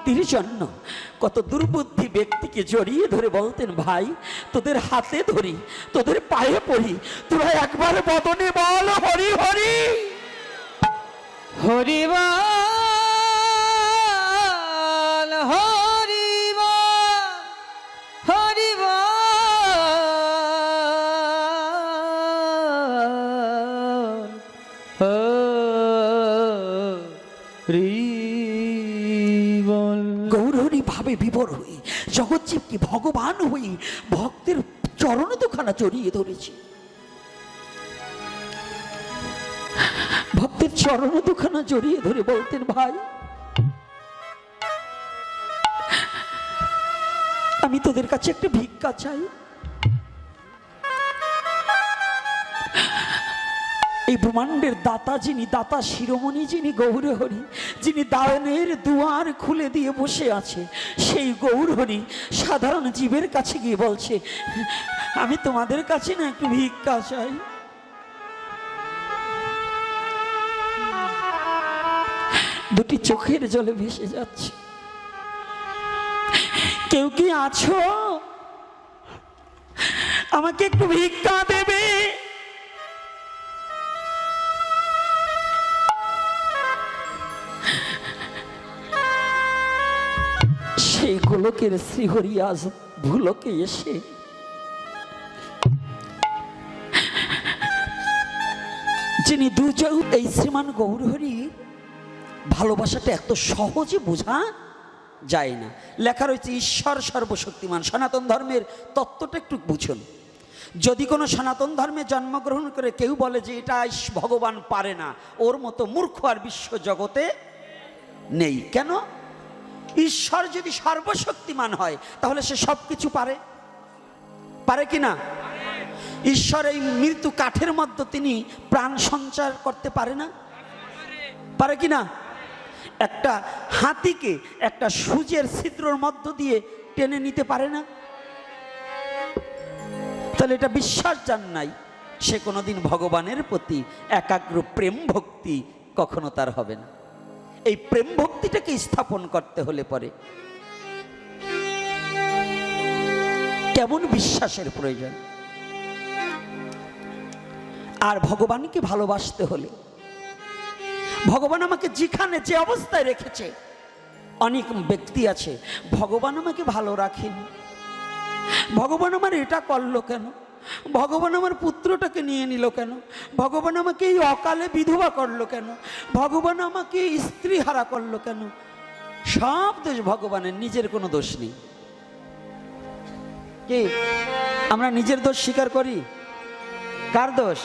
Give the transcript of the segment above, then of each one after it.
ভক্তির জন্য কত দুর্বুদ্ধি ব্যক্তিকে জড়িয়ে ধরে বলতেন, ভাই তোদের হাতে ধরি, তোদের পায়ে পড়ি, তোরা একবার বদনে বল হরি হরি হরি বল হরি বল হরি বল। গৌর হরি ভাবে বিভোর হয়ে জগৎজীবকে ভগবান হয়ে ভক্তের চরণ দুখানা জড়িয়ে ধরেছি। ভক্তের চরণ দুখানা জড়িয়ে ধরে বলতেন, ভাই আমি তোদের কাছে একটা ভিক্ষা চাই। এই ব্রহ্মাণ্ডের দাতা যিনি, দাতা শিরোমণি যিনি গৌর হরি, যিনি দানের দুয়ার খুলে দিয়ে বসে আছে, সেই গৌর হরি সাধারণ জীবের কাছে গিয়ে বলছে, আমি তোমাদের কাছে না একটু ভিক্ষা চাই। দুটি চোখের জলে ভেসে যাচ্ছে। কেউ কি আছো? আমাকে একটু ভিক্ষা দেবে? সেই গোলকের শ্রীহরি আজ ভুলোকে এসে যিনি দুজন, এই শ্রীমান গৌরহরি ভালোবাসাটা এত সহজে বোঝা যায় না। লেখা রয়েছে ঈশ্বর সর্বশক্তিমান। সনাতন ধর্মের তত্ত্বটা একটু বুঝুন। যদি কোনো সনাতন ধর্মে জন্মগ্রহণ করে কেউ বলে যে এটা ভগবান পারে না, ওর মতো মূর্খ আর বিশ্ব জগতে নেই। কেন? ঈশ্বর যদি সর্বশক্তিমান হয় তাহলে সে সব কিছু পারে, পারে কি না? ঈশ্বর এই মৃত্যু কাঠের মধ্যে তিনি প্রাণ সঞ্চার করতে পারে না, পারে কি না? একটা হাতিকে একটা সূচের ছিদ্রর মধ্য দিয়ে টেনে নিতে পারে না? তাহলে এটা বিশ্বাস যার নাই, সে কোনোদিন ভগবানের প্রতি একাগ্র প্রেম ভক্তি কখনো তার হবে না। এই প্রেম ভক্তিটাকে স্থাপন করতে হলে পরে কেমন বিশ্বাসের প্রয়োজন। আর ভগবানকে ভালোবাসতে হলে, ভগবান আমাকে যেখানে যে অবস্থায় রেখেছে, অনেক ব্যক্তি আছে ভগবান আমাকে ভালো রাখেনি, ভগবান আমার এটা করলো কেন, ভগবান আমার পুত্রটাকে নিয়ে নিল কেন, ভগবান আমাকে এই অকালে বিধবা করলো কেন, ভগবান আমাকে স্ত্রী হারা করলো কেন। সব দোষ ভগবানের, নিজের কোনো দোষ নেই। কি আমরা নিজের দোষ স্বীকার করি? কার দোষ?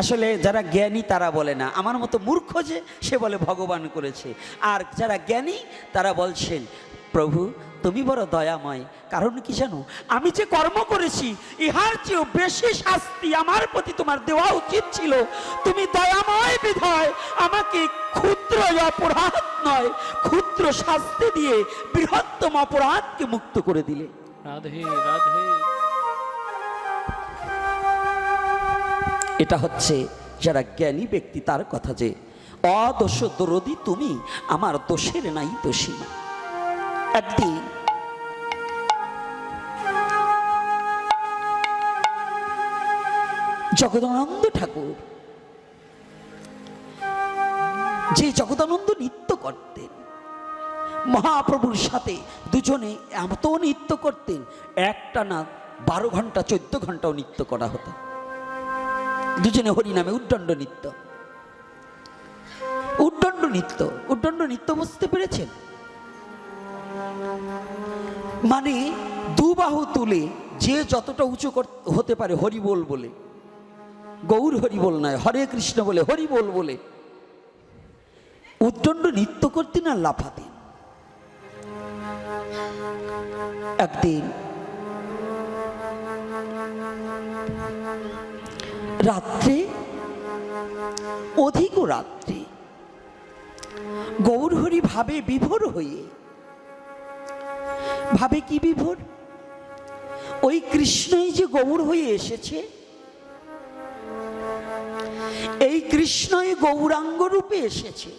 আসলে যারা জ্ঞানী তারা বলে না, আমার মতো মূর্খ যে সে বলে ভগবান করেছে। আর যারা জ্ঞানী তারা বলছেন, প্রভু তুমি বড় দয়াময়। কারণ কি জানো, আমি যে কর্ম করেছি ইহার চেয়েও বেশি শাস্তি আমার প্রতি তোমার দেওয়া উচিত ছিল। তুমি দয়াময় বিধায় আমাকে ক্ষুদ্র অপরাধ নয়, ক্ষুদ্র শাস্তি দিয়ে বৃহত্তম অপরাধকে মুক্ত করে দিলে। রাধে রাধে। এটা হচ্ছে যারা জ্ঞানী ব্যক্তি তার কথা, যে অদোষ দরদি তুমি, আমার দোষের নাই দোষী। একদিন জগদানন্দ ঠাকুর, যে জগদানন্দ নৃত্য করতেন, মহাপ্রভুর সাথে দুজনে এত নৃত্য করতেন, একটা না 12 ঘন্টা 14 ঘন্টাও নৃত্য করা হতো। দুজনে হরি নামে উদ্দণ্ড নৃত্য, উদ্দণ্ড নৃত্য, উদ্দণ্ড নৃত্য বুঝতে পেরেছেন? মানে দুবাহু তুলে যে যতটা উঁচু হতে পারে হরি বল বলে, গৌর হরি বল নয়, হরে কৃষ্ণ বলে, হরি বল বলে উদ্দণ্ড নৃত্য করতেন আর লাফাতেন। একদিন রাত্রে, অধিক রাত্রে, গৌরহরি ভাবে বিভোর হয়ে, ভাবে কি বিভোর, ওই কৃষ্ণই যে গৌর হয়ে এসেছে, এই কৃষ্ণই গৌরাঙ্গ রূপে এসেছে।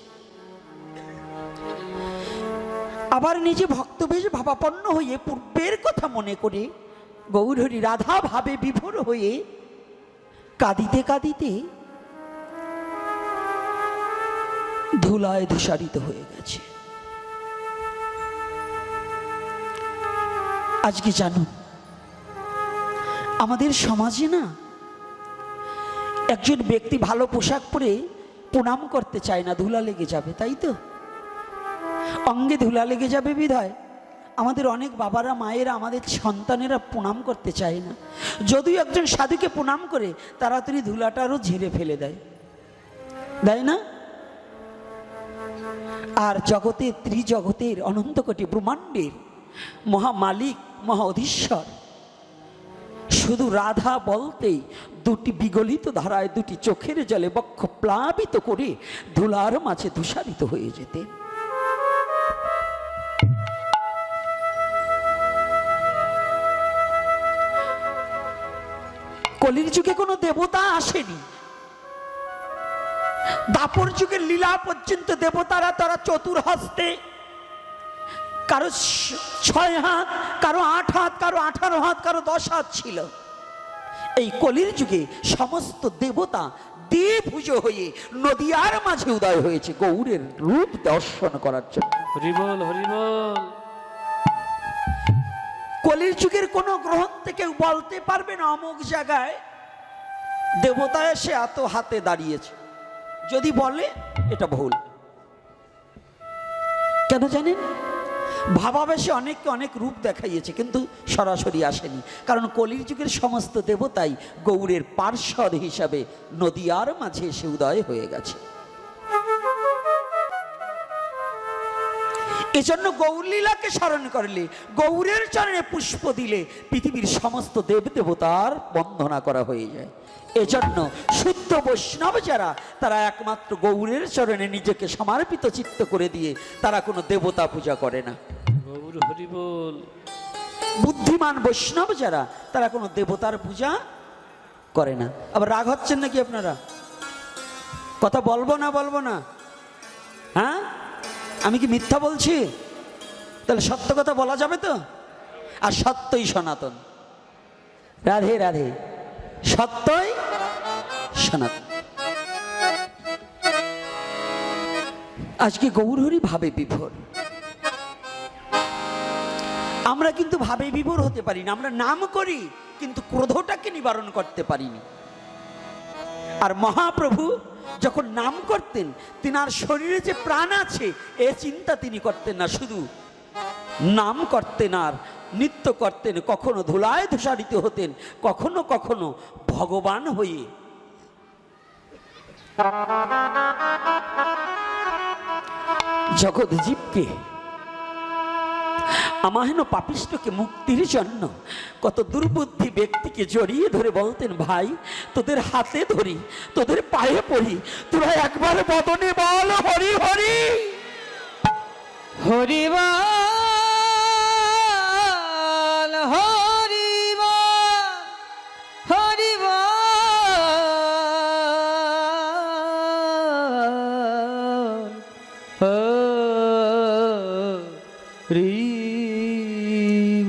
আবার নিজে ভক্তবেশ ভাবাপন্ন হয়ে পূর্বের কথা মনে করে গৌরহরি রাধা ভাবে বিভোর হয়ে কাঁদিতে কাঁদিতে ধুলায় ধূসারিত হয়ে গেছে। আজকে জানো, আমাদের সমাজে না একজন ব্যক্তি ভালো পোশাক পরে প্রণাম করতে চায় না, ধুলা লেগে যাবে, তাই তো? অঙ্গে ধুলা লেগে যাবে বিধায় আমাদের অনেক বাবারা মায়েরা আমাদের সন্তানেরা প্রণাম করতে চায় না। যদিও একজন সাধুকে প্রণাম করে তাড়াতাড়ি ধুলাটা আরও ঝেড়ে ফেলে দেয়, তাই না? আর জগতের ত্রিজগতের অনন্ত কোটি ব্রহ্মাণ্ডের মহামালিক মহা অধীশ্বর শুধু রাধা বলতেই দুটি বিগলিত ধারায় দুটি চোখের জলে বক্ষ প্লাবিত করে ধুলার মাঝে ধূসারিত হয়ে যেতেন। কলির যুগে কোনো দেবতা আসেনি, দাপর যুগের লীলা পর্যন্ত দেবতারা তারা চতুর্হস্তে, কারো 6 হাত, কারো 8 হাত, কারো 18 হাত, কারো 10 হাত ছিল। এই কলির যুগে সমস্ত দেবতা দ্বিভুজ হয়ে নদিয়ার মাঝে উদয় হয়েছে গৌরের রূপ দর্শন করার জন্য। হরি বল, হরি বল। কলির যুগের কোন গ্রহণ থেকে বলতে পারবে না অমুক জায়গায় দেবতা এসে এত হাতে দাঁড়িয়েছে, যদি বলে এটা ভুল। কেন জানেন? ভাবাবেশে অনেককে অনেক রূপ দেখাইয়েছে, কিন্তু সরাসরি আসেনি। কারণ কলির যুগের সমস্ত দেবতাই গৌরের পার্ষদ হিসাবে নদিয়ার মাঝে এসে উদয় হয়ে গেছে। এজন্য গৌরলীলাকে স্মরণ করলে, গৌরের চরণে পুষ্প দিলে পৃথিবীর সমস্ত দেব দেবতার বন্দনা করা হয়ে যায়। এজন্য শুদ্ধ বৈষ্ণব যারা, তারা একমাত্র গৌরের চরণে নিজেকে সমর্পিত চিত্ত করে দিয়ে তারা কোনো দেবতা পূজা করে না। গৌর হরি বল। বুদ্ধিমান বৈষ্ণব যারা, তারা কোনো দেবতার পূজা করে না। আবার রাগ হচ্ছেন নাকি আপনারা? কথা বলবো না বলবো না? হ্যাঁ, আমি কি মিথ্যা বলছি? তাহলে সত্য কথা বলা যাবে তো? আর সত্যই সনাতন। রাধে রাধে, সত্যই সনাতন। আজকে গৌরহরি ভাবে বিভোর। আমরা কিন্তু ভাবে বিভোর হতে পারি না, আমরা নাম করি কিন্তু ক্রোধটাকে নিবারণ করতে পারিনি। আর মহাপ্রভু যখন নাম করতেন, তিনার শরীরে যে প্রাণ আছে এ চিন্তা তিনি করতেন না, শুধু নাম করতেন আর নৃত্য করতেন। কখনো ধুলায় ধূসারিত হতেন, কখনো কখনো ভগবান হয়ে জগৎ জীবকে, আমাহেন পাপিষ্ঠকে মুক্তির জন্য কত দুর্বুদ্ধি ব্যক্তিকে জড়িয়ে ধরে বলতেন, ভাই তোদের হাতে ধরি, তোদের পায়ে পড়ি, তোরা একবার বদনে বল হরি হরি হরি বল, হরি বল, হরি বল, হরি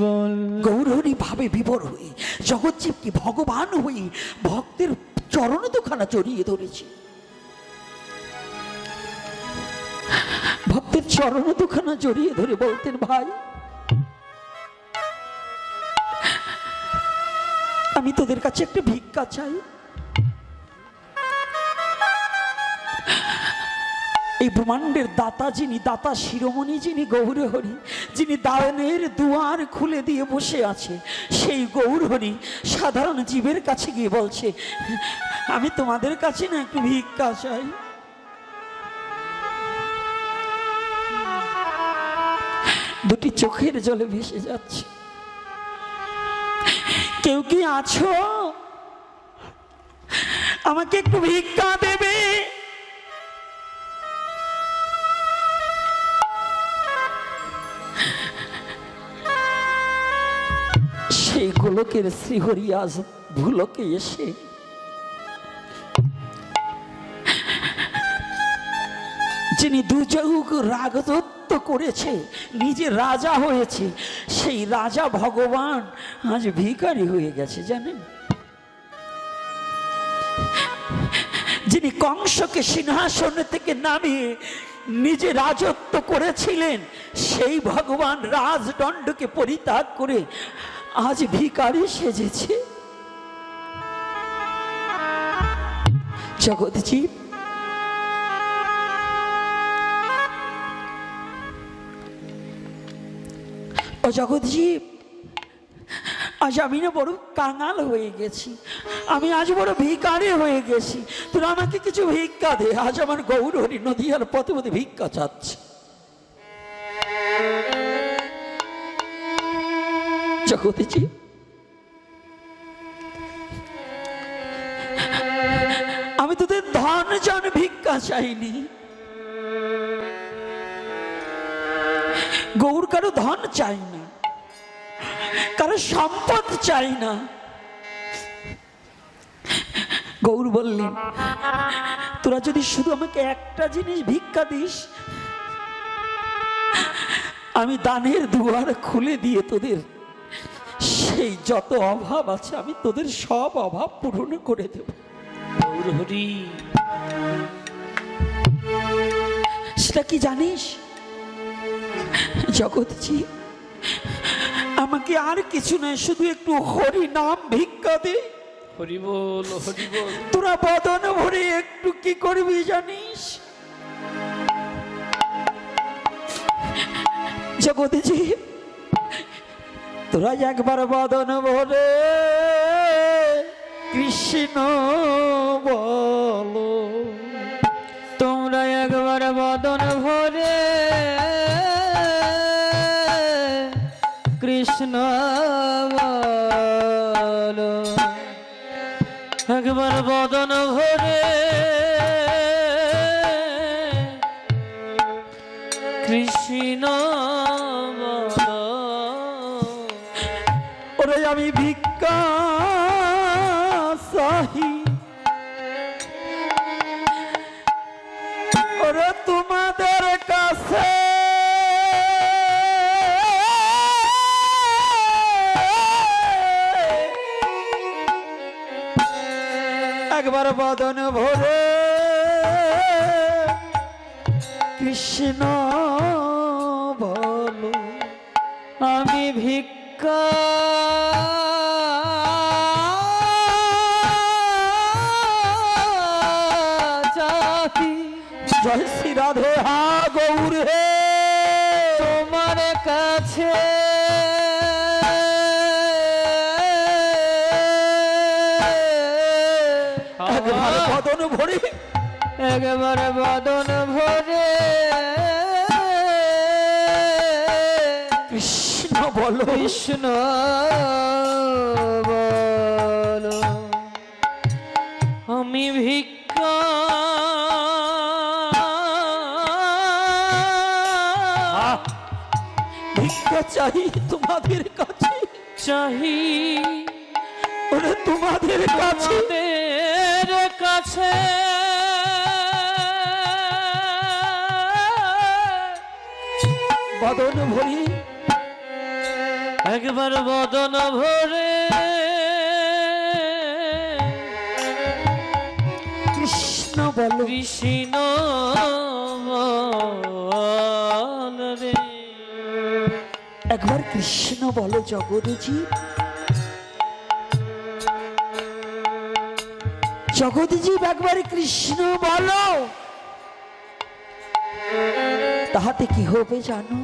বল। গৌরহরি ভাবে বিভোর হয়ে জগৎজীবকে ভগবান হয়ে ভক্তের চরণ দুখানা জড়িয়ে ধরেছে। ভক্তের চরণ দুখানা জড়িয়ে ধরে বলতেন, ভাই আমি তোদের কাছে একটা ভিক্ষা চাই। এই ব্রহ্মাণ্ডের দাতা যিনি, দাতা শিরোমণি যিনি গৌরহরি, যিনি দানের দুয়ার খুলে দিয়ে বসে আছে, সেই গৌরহরি সাধারণ জীবের কাছে গিয়ে বলছে, আমি তোমাদের কাছে না একটু ভিক্ষা চাই। দুটি চোখের জলে ভেসে যাচ্ছে। কেউ কি আছো? আমাকে একটু ভিক্ষা দেবে? সেই গোলকের শ্রীহরি আজ ভুলকে এসে যিনি দুযুগ রাগদত্ত করেছে, নিজে রাজা হয়েছে, সেই রাজা ভগবান আজ ভিখারি হয়ে গেছে জানেন। যিনি কংসকে সিংহাসন থেকে নামিয়ে নিজে রাজত্ব করেছিলেন, সেই ভগবান রাজদণ্ডকে পরিত্যাগ করে আজ ভিখারি সেজেছে। জগৎজীব, ও জগৎজীব, আজ আমি না বড় কাঙাল হয়ে গেছি, আমি আজ বড় ভিখারি হয়ে গেছি, তোরা আমাকে কিছু ভিক্ষা দে। আজ আমার গৌরহরি নদীয়ার পথে পথে ভিক্ষা চাচ্ছে। জগৎজীব, আমি তোদের ধন জন ভিক্ষা চাইনি, গৌর কারো ধন চাই না, কারো সম্পদ চাই না। গৌর বললেন, তোরা যদি শুধু আমাকে একটা জিনিস ভিক্ষা দিস, আমি দানের দুয়ার খুলে দিয়ে তোদের সেই যত অভাব আছে আমি তোদের সব অভাব পূরণ করে দেব। হরি, সেটা কি জানিস জগৎজীব? আমাকে আর কিছু নয়, শুধু একটু হরি নাম ভিক্ষা দে। হরি বল, হরি বল। তোরা বদন ভরে একটু কি করবি জানিস জগৎজীব? তোরা একবার বদন ভরে কৃষ্ণ বলো, তোমরা একবার বদন ভরে কৃষ্ণ বলো, একবার বদন ভরে কৃষ্ণ বলো। ওরে আমি ভিক্ষা চাহি, ওরে তোমাদের কাছে একবার বদন ভরে কৃষ্ণ বলো। আমি ভিক্ষা চাহি, জয় শ্রী রাধে হা গৌর হে, তোমার কাছে একবার বদন ভরে, একবার বদন ভরে কৃষ্ণ বলো, কৃষ্ণ বলো। আমি ভিক্ষা ভিক্ষা চাই তোমাদের কাছে, চাহি, ওরে তোমাদের কাছে, তোমাদের কাছে বদন ভরি, একবার বদন ভরে কৃষ্ণ বলো, কৃষ্ণ বল রে। একবার কৃষ্ণ বলো জগৎজীব। জগৎজীব একবার কৃষ্ণ বলো, তাহাতে কি হবে জানো?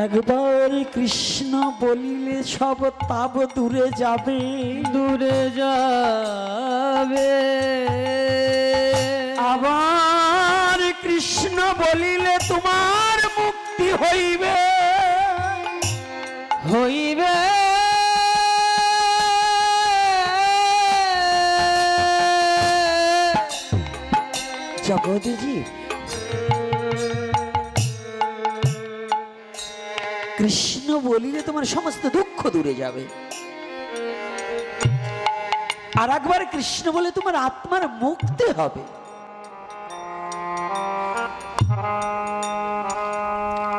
একবার কৃষ্ণ বলিলে সব তাপ দূরে যাবে, দূরে যাবে। আবার কৃষ্ণ বলিলে তোমার মুক্তি হইবে, হইবে। জগৎজীব, কৃষ্ণ বলিলে তোমার সমস্ত দুঃখ দূরে যাবে, আর একবার কৃষ্ণ বলে তোমার আত্মার মুক্তি হবে।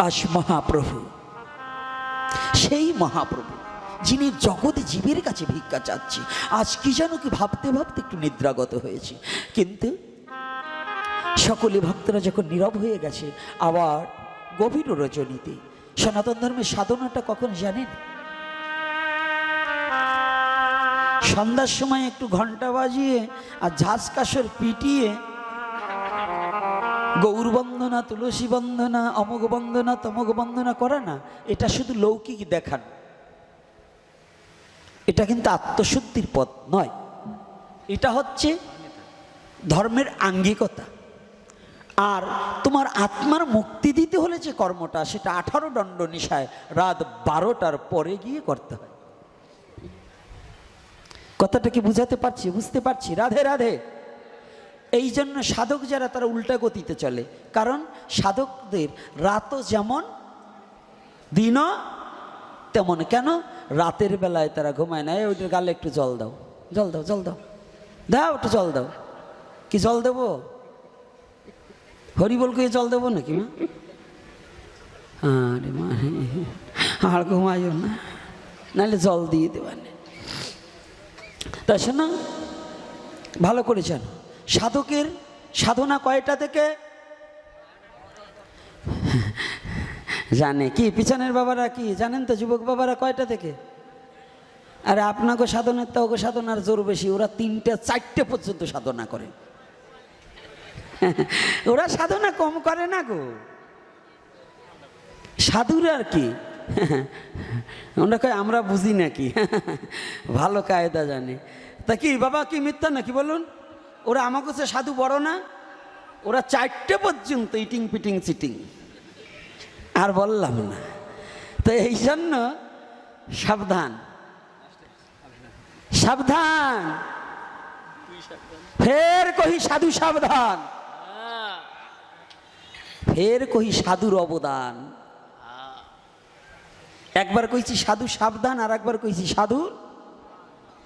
আজ মহাপ্রভু, সেই মহাপ্রভু যিনি জগৎ জীবের কাছে ভিক্ষা চাচ্ছি, আজ কি যেন কি ভাবতে ভাবতে একটু নিদ্রাগত হয়েছি। কিন্তু সকলে ভক্তরা যখন নীরব হয়ে গেছে, আবার গভীর রজনীতে সনাতন ধর্মের সাধনাটা কখন জানেন? সন্ধ্যার সময় একটু ঘন্টা বাজিয়ে আর ঝাঁজ কাসর পিটিয়ে গৌর বন্দনা, তুলসী বন্দনা, অমুক বন্দনা, তমুক বন্দনা করা না, এটা শুধু লৌকিক দেখান। এটা কিন্তু আত্মশুদ্ধির পথ নয়, এটা হচ্ছে ধর্মের আঙ্গিকতা। আর তোমার আত্মার মুক্তি দিতে হলে যে কর্মটা, সেটা 18 দণ্ড নিশায় রাত 12টার পরে গিয়ে করতে হয়। কথাটা কি বুঝাতে পারছি? বুঝতে পারছি? রাধে রাধে। এই জন্য সাধক যারা, তারা উল্টা গতিতে চলে, কারণ সাধকদের রাতও যেমন দিনও তেমন। কেন? রাতের বেলায় তারা ঘুমায় না। ওইটার গালে একটু জল দাও, জল দাও, জল দাও, দাও একটু জল দাও। কি জল দেবো? হরিবল কে জল দেবো নাকি মা? আরে মা, আর ঘুমাইও না, নাহলে জল দিয়ে দেবেন। তা শোনো, ভালো করেছেন। সাধকের সাধনা কয়টা থেকে জানে? কি পিছনের বাবারা কি জানেন তো? যুবক বাবারা কয়টা থেকে? আরে আপনাকে সাধনের তো ওকে সাধনার জোর বেশি। ওরা 3টে 4টে পর্যন্ত সাধনা করে। ওরা সাধনা কম করে না গো, সাধুরা আর কি। ওরা কয় আমরা বুঝি নাকি, ভালো কায়দা জানে। তা কি বাবা, কি মিথ্যা নাকি বলুন? ওরা আমাকে সে সাধু বড় না? ওরা 4টে পর্যন্ত ইটিং পিটিং চিটিং। আর বললাম না তো, এই জন্য সাবধান, সাবধান। ফের কহি সাধু সাবধান, ফের কহি সাধুর অবদান। একবার কইছি সাধু সাবধান, আর একবার কইছি সাধুর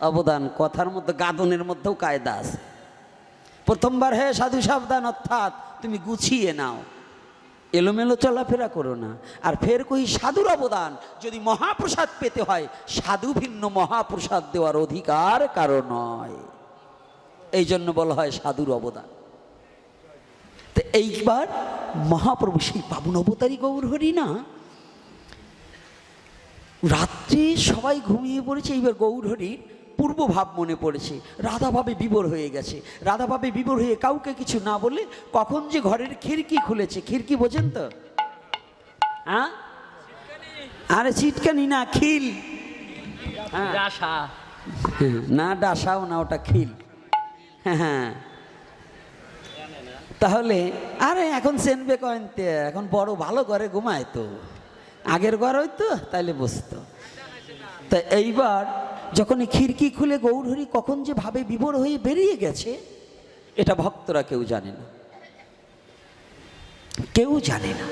অবদান। কথার মধ্যে, গাদনের মধ্যেও কায়দা আছে। প্রথমবার হে সাধু সাবধান, অর্থাৎ তুমি গুছিয়ে নাও, এলোমেলো চলাফেরা করো না। আর ফের কই সাধুর অবদান, যদি মহাপ্রসাদ পেতে হয়, সাধু ভিন্ন মহাপ্রসাদ দেওয়ার অধিকার কারো নয়। এই জন্য বলা হয় সাধুর অবদান। তো এইবার মহাপ্রভু সেই পাবন অবতারী গৌর হরি না, রাত্রে সবাই ঘুমিয়ে পড়েছে। এইবার গৌর হরির পূর্বভাব মনে পড়েছে। রাধাভাবে বিভোর হয়ে গেছে। রাধাভাবে বিভোর হয়ে কাউকে কিছু না বলে কখন যে ঘরের খিড়কি খুলেছে। খিড়কি বোঝেন তো? হ্যাঁ, আরে ছিটকানি না, খিল। না ডাসাও না, ওটা খিল। হ্যাঁ, তাহলে আরে এখন চেনবে কয়েনতে, এখন বড় ভালো ঘরে ঘুমায় তো, আগের ঘর হইতো তাইলে বসতো। তা এইবার যখন খিড়কি খুলে গৌরহরি কখন যে ভাবে বিভোর হয়ে বেরিয়ে গেছে, এটা ভক্তরা কেউ জানে না, কেউ জানে না।